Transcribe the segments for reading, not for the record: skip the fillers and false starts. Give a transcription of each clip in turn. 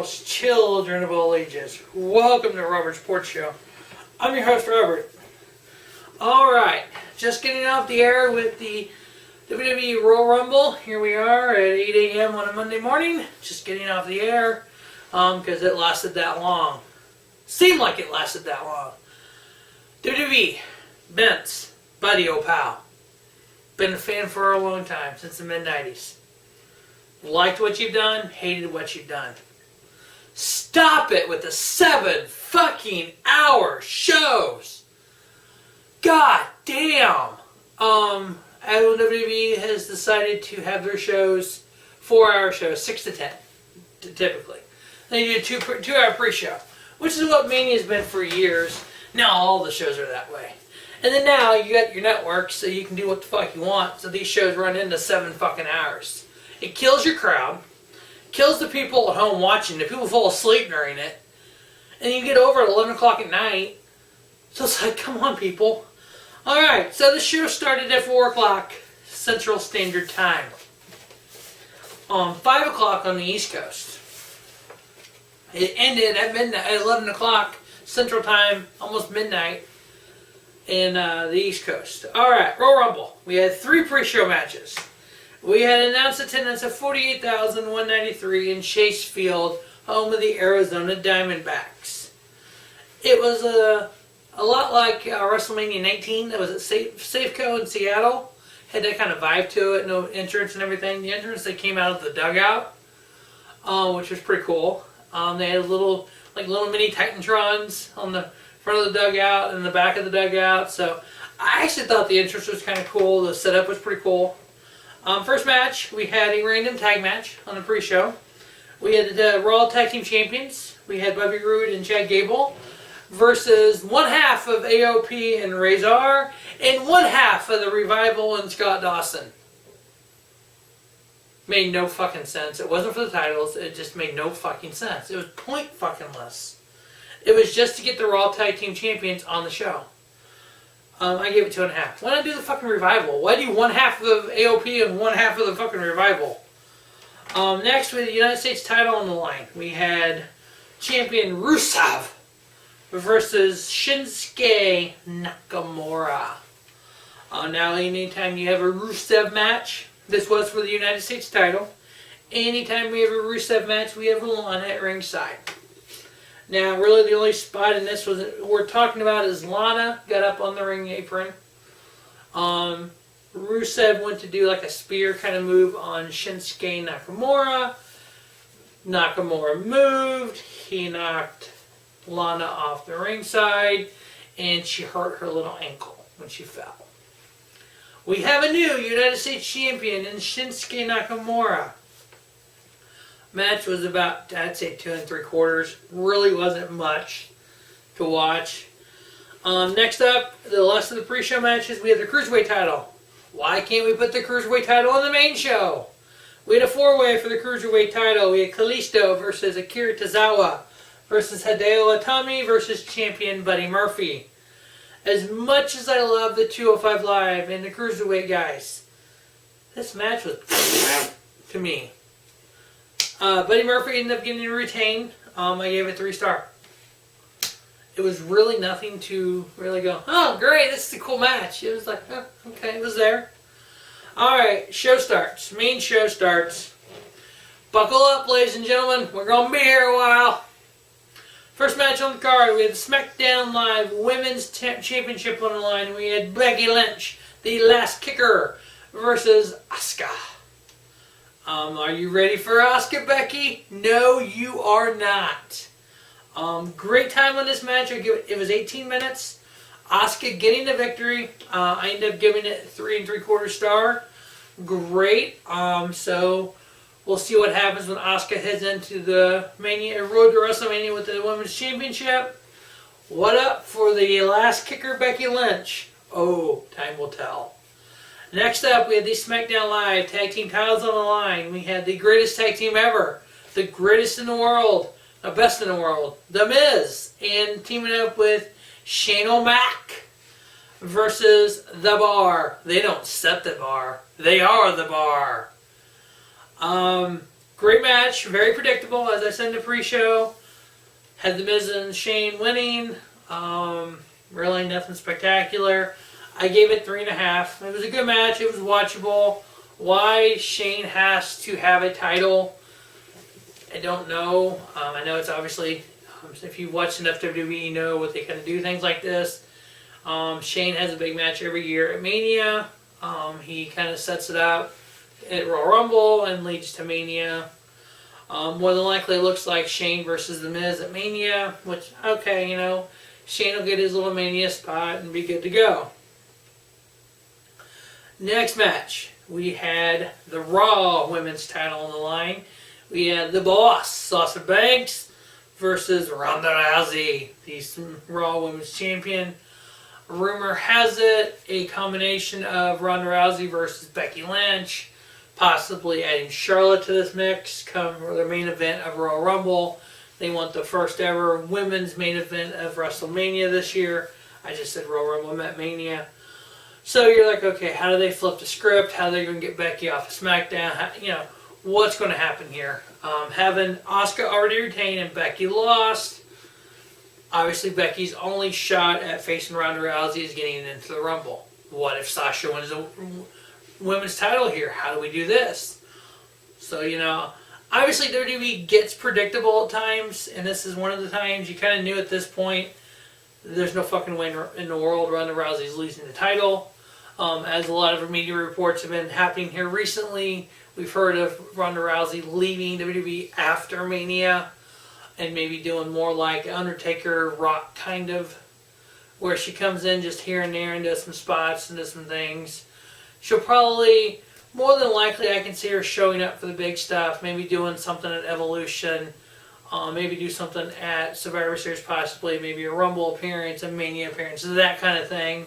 girls, children of all ages, welcome to Robert's Sports Show. I'm your host, Robert. Alright, just getting off the air with the WWE Royal Rumble. Here we are at 8 a.m. on a Monday morning. Just getting off the air because it lasted that long. Seemed like it lasted that long. WWE, Vince, buddy, old pal. Been a fan for a long time, since the mid-90s. Liked what you've done, hated what you've done. Stop it with the 7 fucking hour shows. God damn. WWE has decided to have their shows 4-hour shows, 6 to 10, typically. They do a 2-hour pre-show, which is what Mania's been for years. Now all the shows are that way. And then now you got your network, so you can do what the fuck you want. So these shows run into 7 fucking hours. It kills your crowd, kills the people at home watching. The people fall asleep during it, and you get over at 11 o'clock at night. So it's like, come on, people. All right, so the show started at 4 o'clock Central Standard Time. 5 o'clock on the East Coast. It ended at midnight, at 11 o'clock Central Time, almost midnight, in the East Coast. All right, Royal Rumble. We had 3 pre-show matches. We had announced attendance of 48,193 in Chase Field, home of the Arizona Diamondbacks. It was a lot like WrestleMania 19 that was at Safeco in Seattle. Had that kind of vibe to it, no entrance and everything. The entrance, they came out of the dugout, which was pretty cool. They had little mini Titantrons on the front of the dugout and the back of the dugout. So I actually thought the entrance was kind of cool. The setup was pretty cool. First match, we had a random tag match on the pre-show. We had the Raw Tag Team Champions. We had Bobby Roode and Chad Gable versus one half of AOP and Razor and one half of the Revival and Scott Dawson. Made no fucking sense. It wasn't for the titles. It just made no fucking sense. It was point fucking less. It was just to get the Raw Tag Team Champions on the show. I gave it 2.5. Why not do the fucking Revival? Why do one half of AOP and one half of the fucking Revival? Next, with the United States title on the line, we had champion Rusev versus Shinsuke Nakamura. Now, anytime you have a Rusev match, this was for the United States title. Anytime we have a Rusev match, we have Lana at ringside. Now, really, the only spot in this we're talking about is Lana got up on the ring apron. Rusev went to do like a spear kind of move on Shinsuke Nakamura. Nakamura moved. He knocked Lana off the ringside, and she hurt her little ankle when she fell. We have a new United States champion in Shinsuke Nakamura. Match was about, I'd say, 2 3/4. Really wasn't much to watch. Next up, the last of the pre-show matches, we have the Cruiserweight title. Why can't we put the Cruiserweight title on the main show? We had a 4-way for the Cruiserweight title. We had Kalisto versus Akira Tozawa versus Hideo Itami versus champion Buddy Murphy. As much as I love the 205 Live and the Cruiserweight guys, this match was to me. Buddy Murphy ended up getting retained. I gave it 3-star. It was really nothing to really go, oh, great, this is a cool match. It was like, oh, okay, it was there. Alright, show starts. Main show starts. Buckle up, ladies and gentlemen. We're going to be here a while. First match on the card, we had the SmackDown Live Women's Championship on the line. We had Becky Lynch, the last kicker, versus Asuka. Are you ready for Asuka, Becky? No, you are not. Great time on this match. It was 18 minutes. Asuka getting the victory. I ended up giving it 3 3/4 star. Great. So we'll see what happens when Asuka heads into the road to WrestleMania with the Women's Championship. What up for the last kicker, Becky Lynch? Oh, time will tell. Next up, we had the SmackDown Live Tag Team titles on the line. We had the greatest tag team ever, the greatest in the world, the best in the world, The Miz, and teaming up with Shane O'Mac versus The Bar. They don't set the bar. They are the bar. Great match, very predictable, as I said in the pre-show. Had The Miz and Shane winning. Really nothing spectacular. I gave it 3.5. It was a good match. It was watchable. Why Shane has to have a title, I don't know. I know it's obviously, if you watch enough WWE, you know what they kind of do things like this. Shane has a big match every year at Mania. He kind of sets it up at Royal Rumble and leads to Mania. More than likely, it looks like Shane versus The Miz at Mania, which, okay, you know, Shane will get his little Mania spot and be good to go. Next match, we had the Raw Women's title on the line. We had the Boss, Sasha Banks, versus Ronda Rousey, the Raw Women's Champion. Rumor has it a combination of Ronda Rousey versus Becky Lynch, possibly adding Charlotte to this mix come the main event of Royal Rumble. They want the first ever women's main event of WrestleMania this year. I just said Royal Rumble, I meant Mania. So you're like, okay, how do they flip the script? How are they going to get Becky off of SmackDown? How, you know, what's going to happen here? Having Asuka already retained and Becky lost. Obviously, Becky's only shot at facing Ronda Rousey is getting into the Rumble. What if Sasha wins the women's title here? How do we do this? So, you know, obviously WWE gets predictable at times, and this is one of the times you kind of knew at this point there's no fucking way in the world Ronda Rousey's losing the title. As a lot of media reports have been happening here recently, we've heard of Ronda Rousey leaving WWE after Mania and maybe doing more like Undertaker Rock kind of, where she comes in just here and there and does some spots and does some things. She'll probably, more than likely, I can see her showing up for the big stuff, maybe doing something at Evolution, maybe do something at Survivor Series possibly, maybe a Rumble appearance, a Mania appearance, that kind of thing.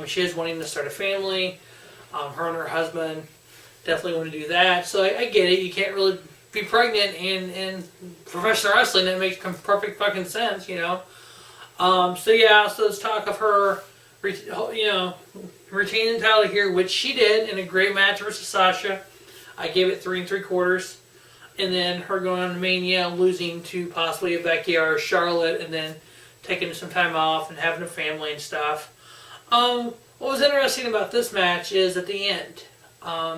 She is wanting to start a family. Her and her husband definitely want to do that. So I get it. You can't really be pregnant in professional wrestling. That makes perfect fucking sense, you know. So let's talk of her, you know, retaining the title here, which she did in a great match versus Sasha. I gave it 3 3/4. And then her going on to Mania, losing to possibly a Becky or a Charlotte, and then taking some time off and having a family and stuff. What was interesting about this match is at the end,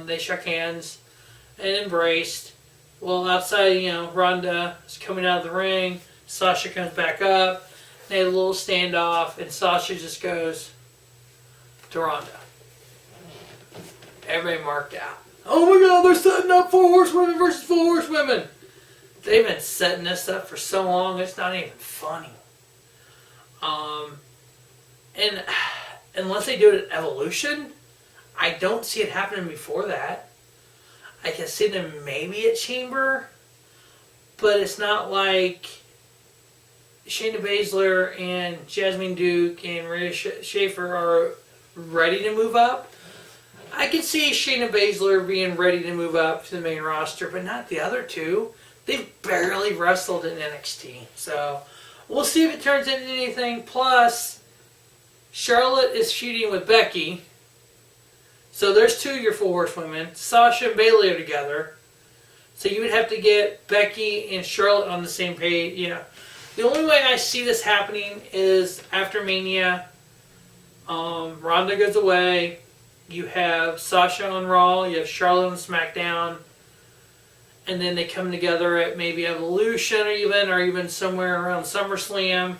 they shook hands and embraced. Well, outside, you know, Ronda is coming out of the ring. Sasha comes back up. They had a little standoff, and Sasha just goes to Ronda. Everybody marked out. Oh my God, they're setting up 4 horsewomen versus 4 horsewomen. They've been setting this up for so long, it's not even funny. And unless they do it at Evolution, I don't see it happening before that. I can see them maybe at Chamber, but it's not like Shayna Baszler and Jasmine Duke and Rhea Schaefer are ready to move up. I could see Shayna Baszler being ready to move up to the main roster, but not the other two. They've barely wrestled in NXT. So we'll see if it turns into anything. Plus, Charlotte is feuding with Becky. So there's 2 of your 4 horsewomen. Sasha and Bayley are together. So you would have to get Becky and Charlotte on the same page. You know, the only way I see this happening is after Mania. Ronda goes away. You have Sasha on Raw, you have Charlotte on SmackDown, and then they come together at maybe Evolution or even somewhere around SummerSlam,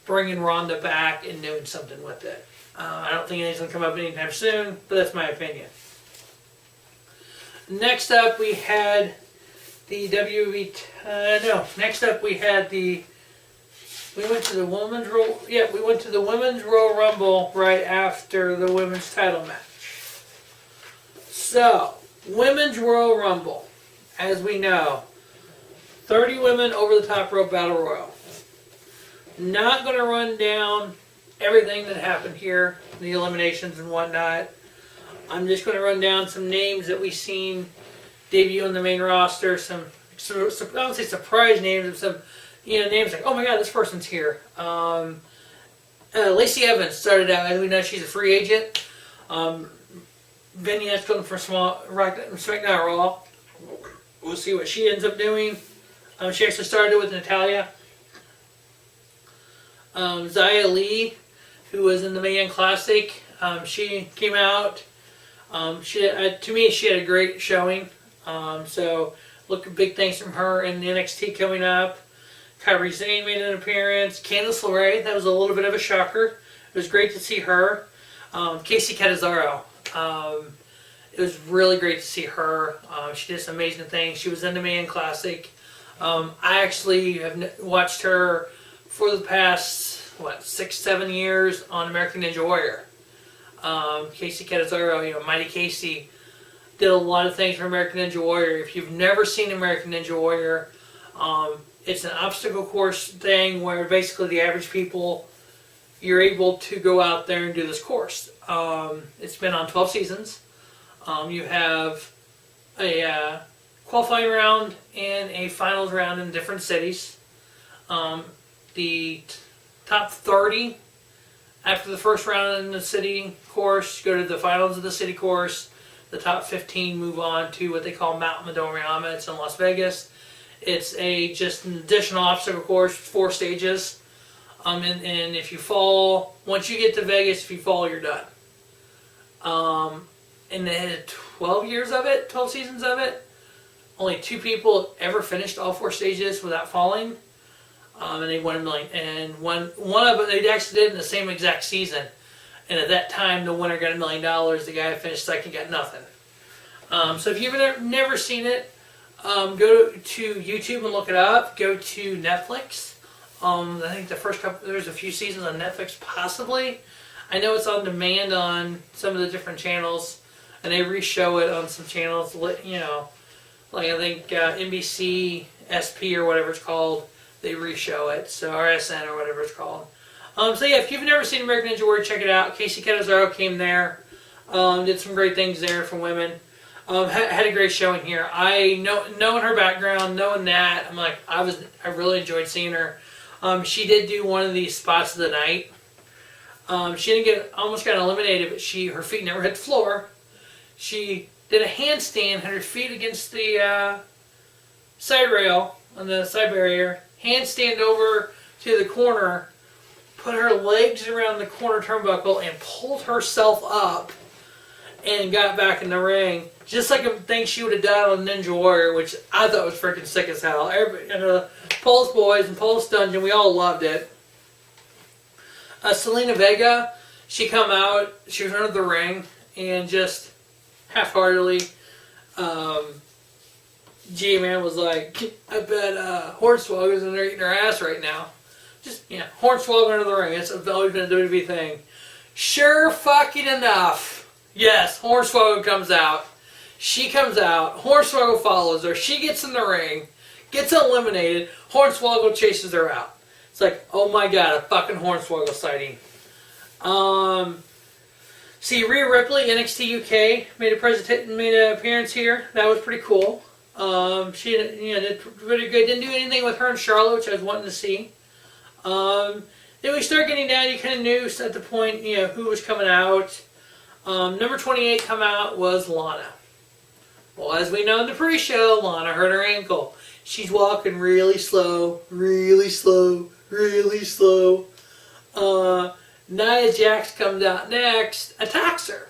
bringing Ronda back and doing something with it. I don't think anything's going to come up anytime soon, but that's my opinion. Next up, we had the we went to the women's Royal Rumble right after the women's title match. So, women's Royal Rumble, as we know, 30 women over the top rope battle royal. Not going to run down everything that happened here, the eliminations and whatnot. I'm just going to run down some names that we've seen debut on the main roster. Some I don't say surprise names, but some names like, oh my God, this person's here. Lacey Evans started out, as we know, she's a free agent. Vignettes coming from SmackDown Raw. we'll see what she ends up doing. She actually started with Natalia. Zia Lee, who was in the Mae Young Classic, she came out. To me, she had a great showing. So, look, big thanks from her in the NXT coming up. Kairi Sane made an appearance. Candice LeRae, that was a little bit of a shocker. It was great to see her. Casey Catanzaro, it was really great to see her. She did some amazing things. She was in the Mae Young Classic. I actually have watched her for the past, 6-7 years on American Ninja Warrior. Casey Catanzaro, Mighty Casey, did a lot of things for American Ninja Warrior. If you've never seen American Ninja Warrior, it's an obstacle course thing where basically the average people, you're able to go out there and do this course. It's been on 12 seasons. You have a qualifying round and a finals round in different cities. The top 30 after the first round in the city course go to the finals of the city course. The top 15 move on to what they call Mount Midoriyama. It's in Las Vegas. It's just an additional obstacle course, 4 stages. And if you fall, once you get to Vegas, if you fall, you're done. And they had 12 seasons of it. Only 2 people ever finished all 4 stages without falling. And they won $1 million. And one of them, they actually did in the same exact season. And at that time, the winner got $1 million. The guy who finished second got nothing. So if you've never seen it, go to YouTube and look it up. Go to Netflix. I think there's a few seasons on Netflix, possibly. I know it's on demand on some of the different channels, and they re-show it on some channels. Like I think NBC SP or whatever it's called, they re-show it. So RSN or whatever it's called. So yeah, if you've never seen American Ninja Warrior, check it out. Casey Catanzaro came there, did some great things there for women. Had a great showing here. Knowing her background, knowing that, I'm like, I really enjoyed seeing her. She did do one of these spots of the night. She almost got eliminated, but her feet never hit the floor. She did a handstand, had her feet against the side rail on the side barrier, handstand over to the corner, put her legs around the corner turnbuckle, and pulled herself up and got back in the ring. Just like a thing she would have done on Ninja Warrior, which I thought was freaking sick as hell. Everybody, Pulse Boys and Pulse Dungeon, we all loved it. Selena Vega, she come out, she was under the ring, and just half-heartedly, G-Man was like, I bet Hornswoggle's in there eating her ass right now. Just, Hornswoggle under the ring. It's always been a WWE thing. Sure fucking enough. Yes, Hornswoggle comes out. She comes out. Hornswoggle follows her. She gets in the ring. Gets eliminated. Hornswoggle chases her out. It's like, oh my god, a fucking Hornswoggle sighting. See, Rhea Ripley, NXT UK, made an appearance here. That was pretty cool. She did pretty good. Didn't do anything with her and Charlotte, which I was wanting to see. Then we start getting down. You kind of knew at the point, who was coming out. Number 28 come out was Lana. Well, as we know in the pre-show, Lana hurt her ankle. She's walking really slow, really slow, really slow. Nia Jax comes out next, attacks her.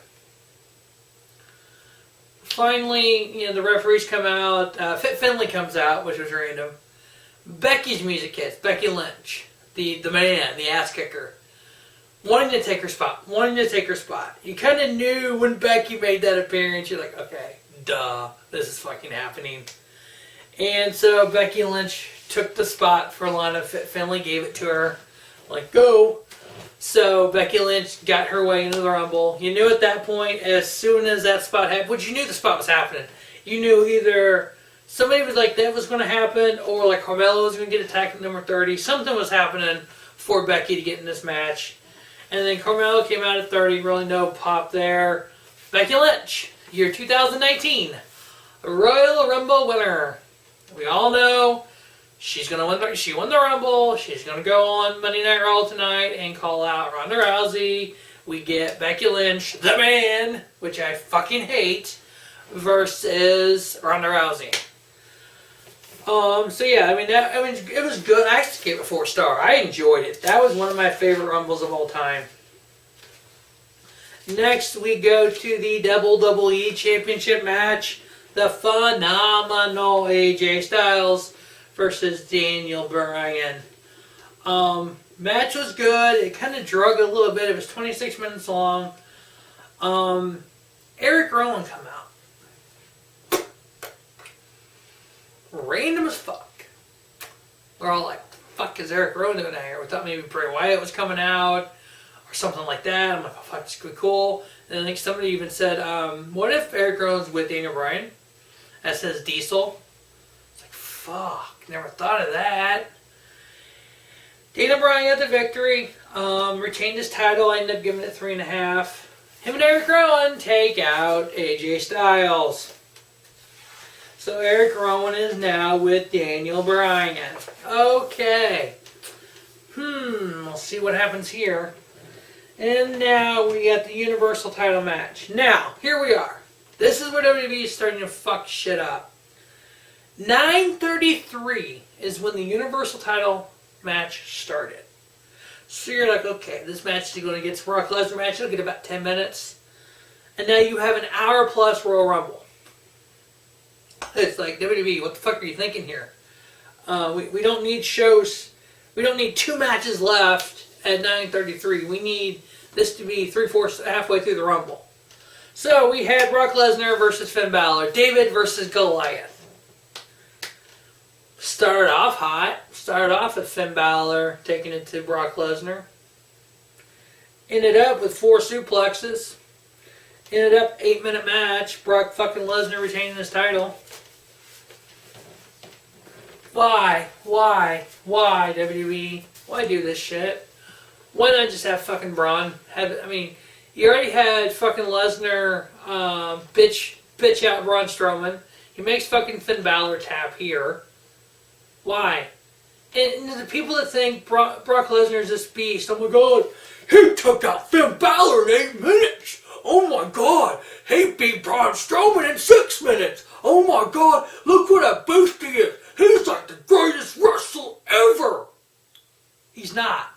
Finally, the referees come out. Fit Finlay comes out, which was random. Becky's music hits. Becky Lynch, the man, the ass kicker. Wanting to take her spot. You kind of knew when Becky made that appearance. You're like, okay, duh, this is fucking happening. And so Becky Lynch took the spot for Lana. Fit Finlay gave it to her. Like, go. So Becky Lynch got her way into the Rumble. You knew at that point, as soon as that spot happened, which you knew the spot was happening. You knew either somebody was like, that was going to happen, or like Carmella was going to get attacked at number 30. Something was happening for Becky to get in this match. And then Carmella came out at 30, really no pop there. Becky Lynch, year 2019, Royal Rumble winner. We all know she's going to win. She won the Rumble. She's going to go on Monday Night Raw tonight and call out Ronda Rousey. We get Becky Lynch, the man, which I fucking hate, versus Ronda Rousey. So yeah, I mean it was good. I actually gave it a 4-star. I enjoyed it. That was one of my favorite Rumbles of all time. Next, we go to the WWE Championship match. The phenomenal AJ Styles versus Daniel Bryan. Match was good. It kind of drug a little bit. It was 26 minutes long. Eric Rowan come out. Random as fuck. We're all like, fuck is Eric Rowan doing out here? We thought maybe Bray Wyatt was coming out or something like that. I'm like, oh fuck, this could be cool. And I think somebody even said, what if Eric Rowan's with Daniel Bryan? That says Diesel. It's like, fuck, never thought of that. Daniel Bryan got the victory. Retained his title. I ended up giving it 3.5. Him and Eric Rowan take out AJ Styles. So Eric Rowan is now with Daniel Bryan. Okay. We'll see what happens here. And now we got the Universal title match. Now, here we are. This is where WWE is starting to fuck shit up. 9:33 is when the Universal title match started. So you're like, okay, this match is going to get to Brock Lesnar match. It'll get about 10 minutes. And now you have an hour plus Royal Rumble. It's like, WWE, what the fuck are you thinking here? We don't need shows. We don't need 2 matches left at 9:33. We need this to be 3/4 halfway through the Rumble. So we had Brock Lesnar versus Finn Balor. David versus Goliath. Started off hot. Started off with Finn Balor taking it to Brock Lesnar. Ended up with 4 suplexes. Ended up 8-minute match. Brock fucking Lesnar retaining his title. Why, WWE? Why do this shit? Why not just have fucking Braun? You already had fucking Lesnar bitch out Braun Strowman. He makes fucking Finn Balor tap here. Why? And the people that think Brock Lesnar is this beast, oh my god, he took out Finn Balor in 8 minutes. Oh my god, he beat Braun Strowman in 6 minutes. Oh my god, look what a boost he is. He's like the greatest wrestler ever. He's not.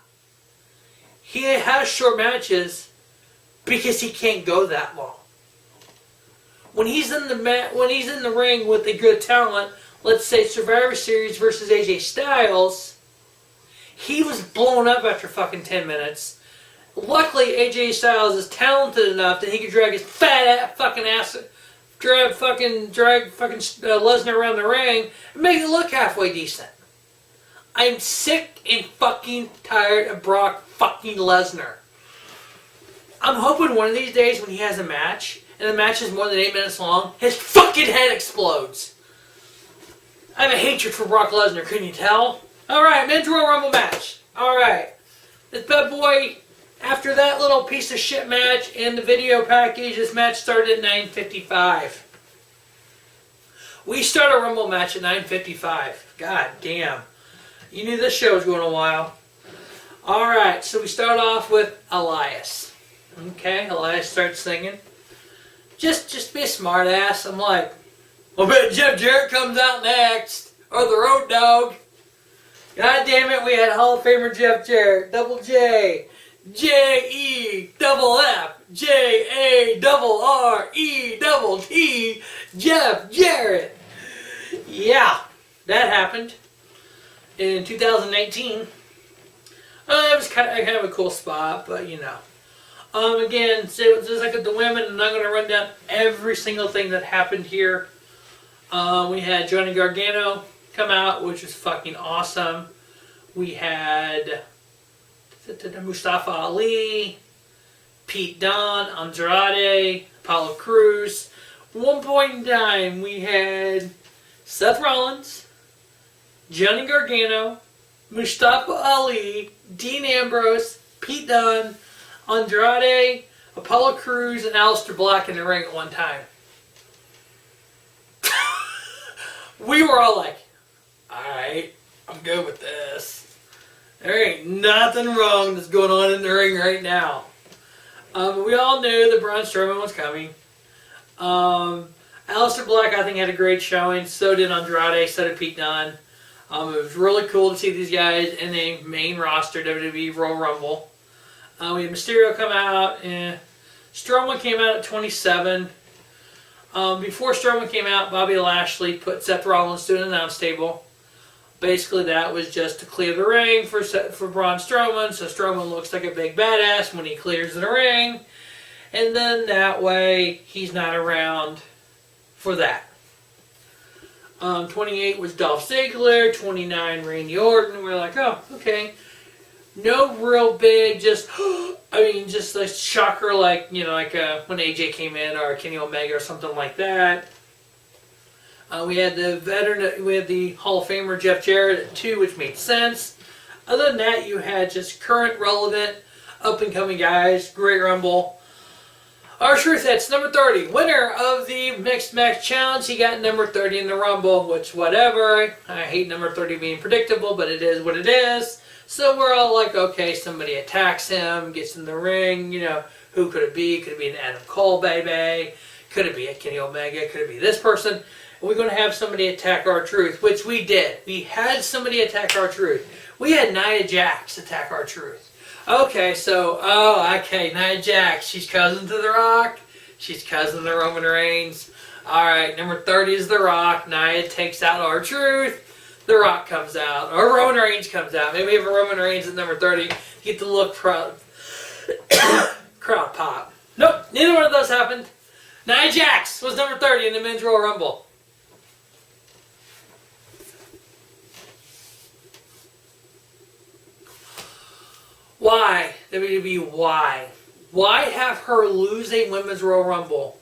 He has short matches because he can't go that long. When he's in the ring with a good talent, let's say Survivor Series versus AJ Styles, he was blown up after fucking 10 minutes. Luckily, AJ Styles is talented enough that he can drag his fat fucking ass, drag fucking Lesnar around the ring and make it look halfway decent. I'm sick and fucking tired of Brock fucking Lesnar. I'm hoping one of these days when he has a match, and the match is more than 8 minutes long, his fucking head explodes. I have a hatred for Brock Lesnar, couldn't you tell? Alright, Men's Royal Rumble match. Alright. This bad boy, after that little piece of shit match and the video package, this match started at 9:55. We start a Rumble match at 9:55. God damn. You knew this show was going a while. Alright, so we start off with Elias. Okay, Elias starts singing. Just be a smart ass. I'm like, I bet Jeff Jarrett comes out next. Or the Road Dogg. God damn it, we had Hall of Famer Jeff Jarrett. Double J. J-E double F. J-A double R-E double T. Jeff Jarrett. Yeah, that happened in 2019. It was kind of a cool spot, but you know. Again, just like with the women, I'm not going to run down every single thing that happened here. We had Johnny Gargano come out, which was fucking awesome. We had Mustafa Ali, Pete Dunne, Andrade, Apollo Crews. At one point in time, we had Seth Rollins, Johnny Gargano, Mustafa Ali, Dean Ambrose, Pete Dunne, Andrade, Apollo Crews, and Aleister Black in the ring at one time. We were all like, alright, I'm good with this. There ain't nothing wrong that's going on in the ring right now. We all knew that Braun Strowman was coming. Aleister Black, I think, had a great showing. So did Andrade. So did Pete Dunne. It was really cool to see these guys in the main roster WWE Royal Rumble. We had Mysterio come out, and Strowman came out at 27. Before Strowman came out, Bobby Lashley put Seth Rollins to an announce table. Basically, that was just to clear the ring for Braun Strowman, so Strowman looks like a big badass when he clears the ring. And then that way, he's not around for that. 28 was Dolph Ziggler. 29, Randy Orton. We're like, oh, okay. No real big, just a shocker like, when AJ came in, or Kenny Omega or something like that. We had the Hall of Famer Jeff Jarrett at 2, which made sense. Other than that, you had just current, relevant, up-and-coming guys. Great Rumble. R-Truth, that's number 30. Winner of the Mixed Match Challenge. He got number 30 in the Rumble, which, whatever. I hate number 30 being predictable, but it is what it is. So we're all like, okay, somebody attacks him, gets in the ring, who could it be? Could it be an Adam Cole, baby? Could it be a Kenny Omega? Could it be this person? We're going to have somebody attack R-Truth, which we did. We had somebody attack R-Truth. We had Nia Jax attack R-Truth. Okay, Nia Jax. She's cousin to The Rock. She's cousin to Roman Reigns. Alright, number 30 is The Rock. Nia takes out R-Truth. The Rock comes out. Or Roman Reigns comes out. Maybe we have a Roman Reigns at number 30. Get the look crowd pop. Nope, neither one of those happened. Nia Jax was number 30 in the Men's Royal Rumble. Why? WWE, why? Why have her lose a Women's Royal Rumble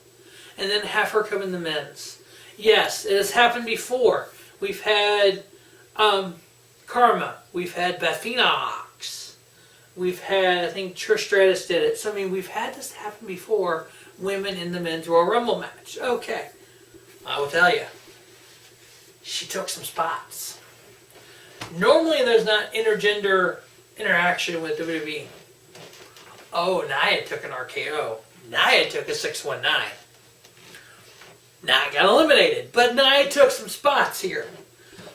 and then have her come in the men's? Yes, it has happened before. We've had Karma. We've had Beth Phoenix. We've had, I think Trish Stratus did it. So, we've had this happen before, women in the Men's Royal Rumble match. Okay. I will tell you. She took some spots. Normally, there's not intergender interaction with WWE. Oh, Nia took an RKO. Nia took a 619. Nia got eliminated, but Nia took some spots here.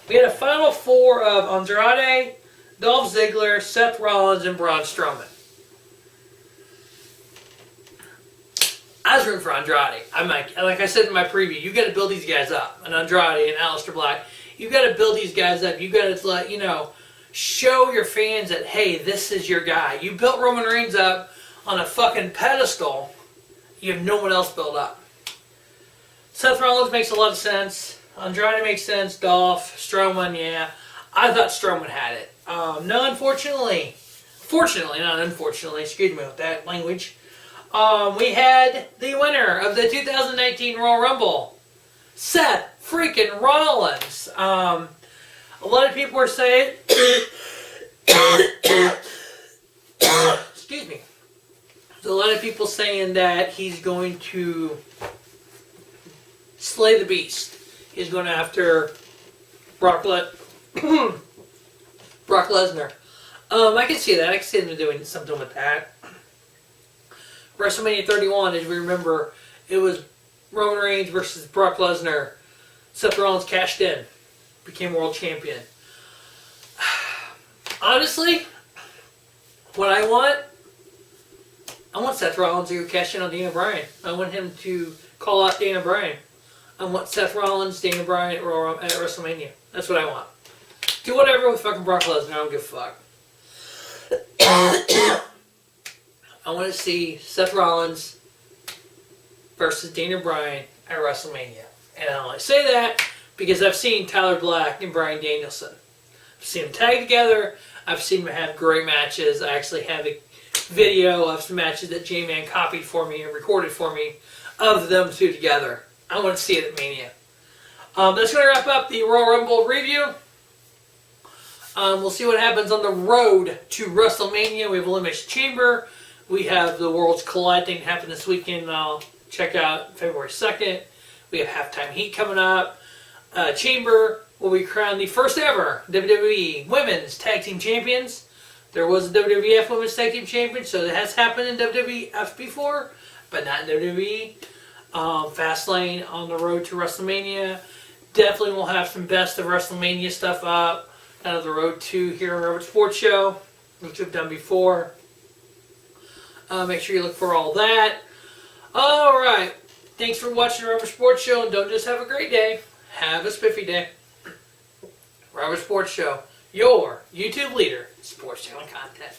We had a final 4 of Andrade, Dolph Ziggler, Seth Rollins, and Braun Strowman. I was rooting for Andrade. I'm like I said in my preview, you got to build these guys up. And Andrade and Aleister Black, you got to build these guys up. You got to let show your fans that, hey, this is your guy. You built Roman Reigns up on a fucking pedestal. You have no one else built up. Seth Rollins makes a lot of sense. Andrade makes sense. Dolph, Strowman, yeah. I thought Strowman had it. No, unfortunately. Fortunately, not unfortunately. Excuse me with that language. We had the winner of the 2019 Royal Rumble, Seth freaking Rollins. A lot of people are saying, excuse me. There's a lot of people saying that he's going to slay the beast. He's going after Brock Lesnar. I can see that. I can see them doing something with that. WrestleMania 31, as we remember, it was Roman Reigns versus Brock Lesnar. Seth Rollins cashed in. Became world champion. Honestly, what I want Seth Rollins to cash in on Daniel Bryan. I want him to call out Daniel Bryan. I want Seth Rollins, Daniel Bryan at WrestleMania. That's what I want. Do whatever with fucking Brock Lesnar. I don't give a fuck. I want to see Seth Rollins versus Daniel Bryan at WrestleMania. And I only say that because I've seen Tyler Black and Bryan Danielson. I've seen them tag together. I've seen them have great matches. I actually have a video of some matches that J-Man copied for me and recorded for me of them two together. I want to see it at Mania. That's going to wrap up the Royal Rumble review. We'll see what happens on the road to WrestleMania. We have Elimination Chamber. We have the Worlds Collide thing happen this weekend. I'll check out February 2nd. We have Halftime Heat coming up. Chamber will be crowned the first ever WWE Women's Tag Team Champions. There was a WWF Women's Tag Team Champion, so it has happened in WWF before, but not in WWE. Fastlane on the road to WrestleMania. Definitely will have some best of WrestleMania stuff up. Kind of the road to here on Robert Sports Show, which we've done before. Make sure you look for all that. Alright. Thanks for watching the Robert Sports Show. And don't just have a great day. Have a spiffy day. Robert Sports Show, your YouTube leader in sports channel content.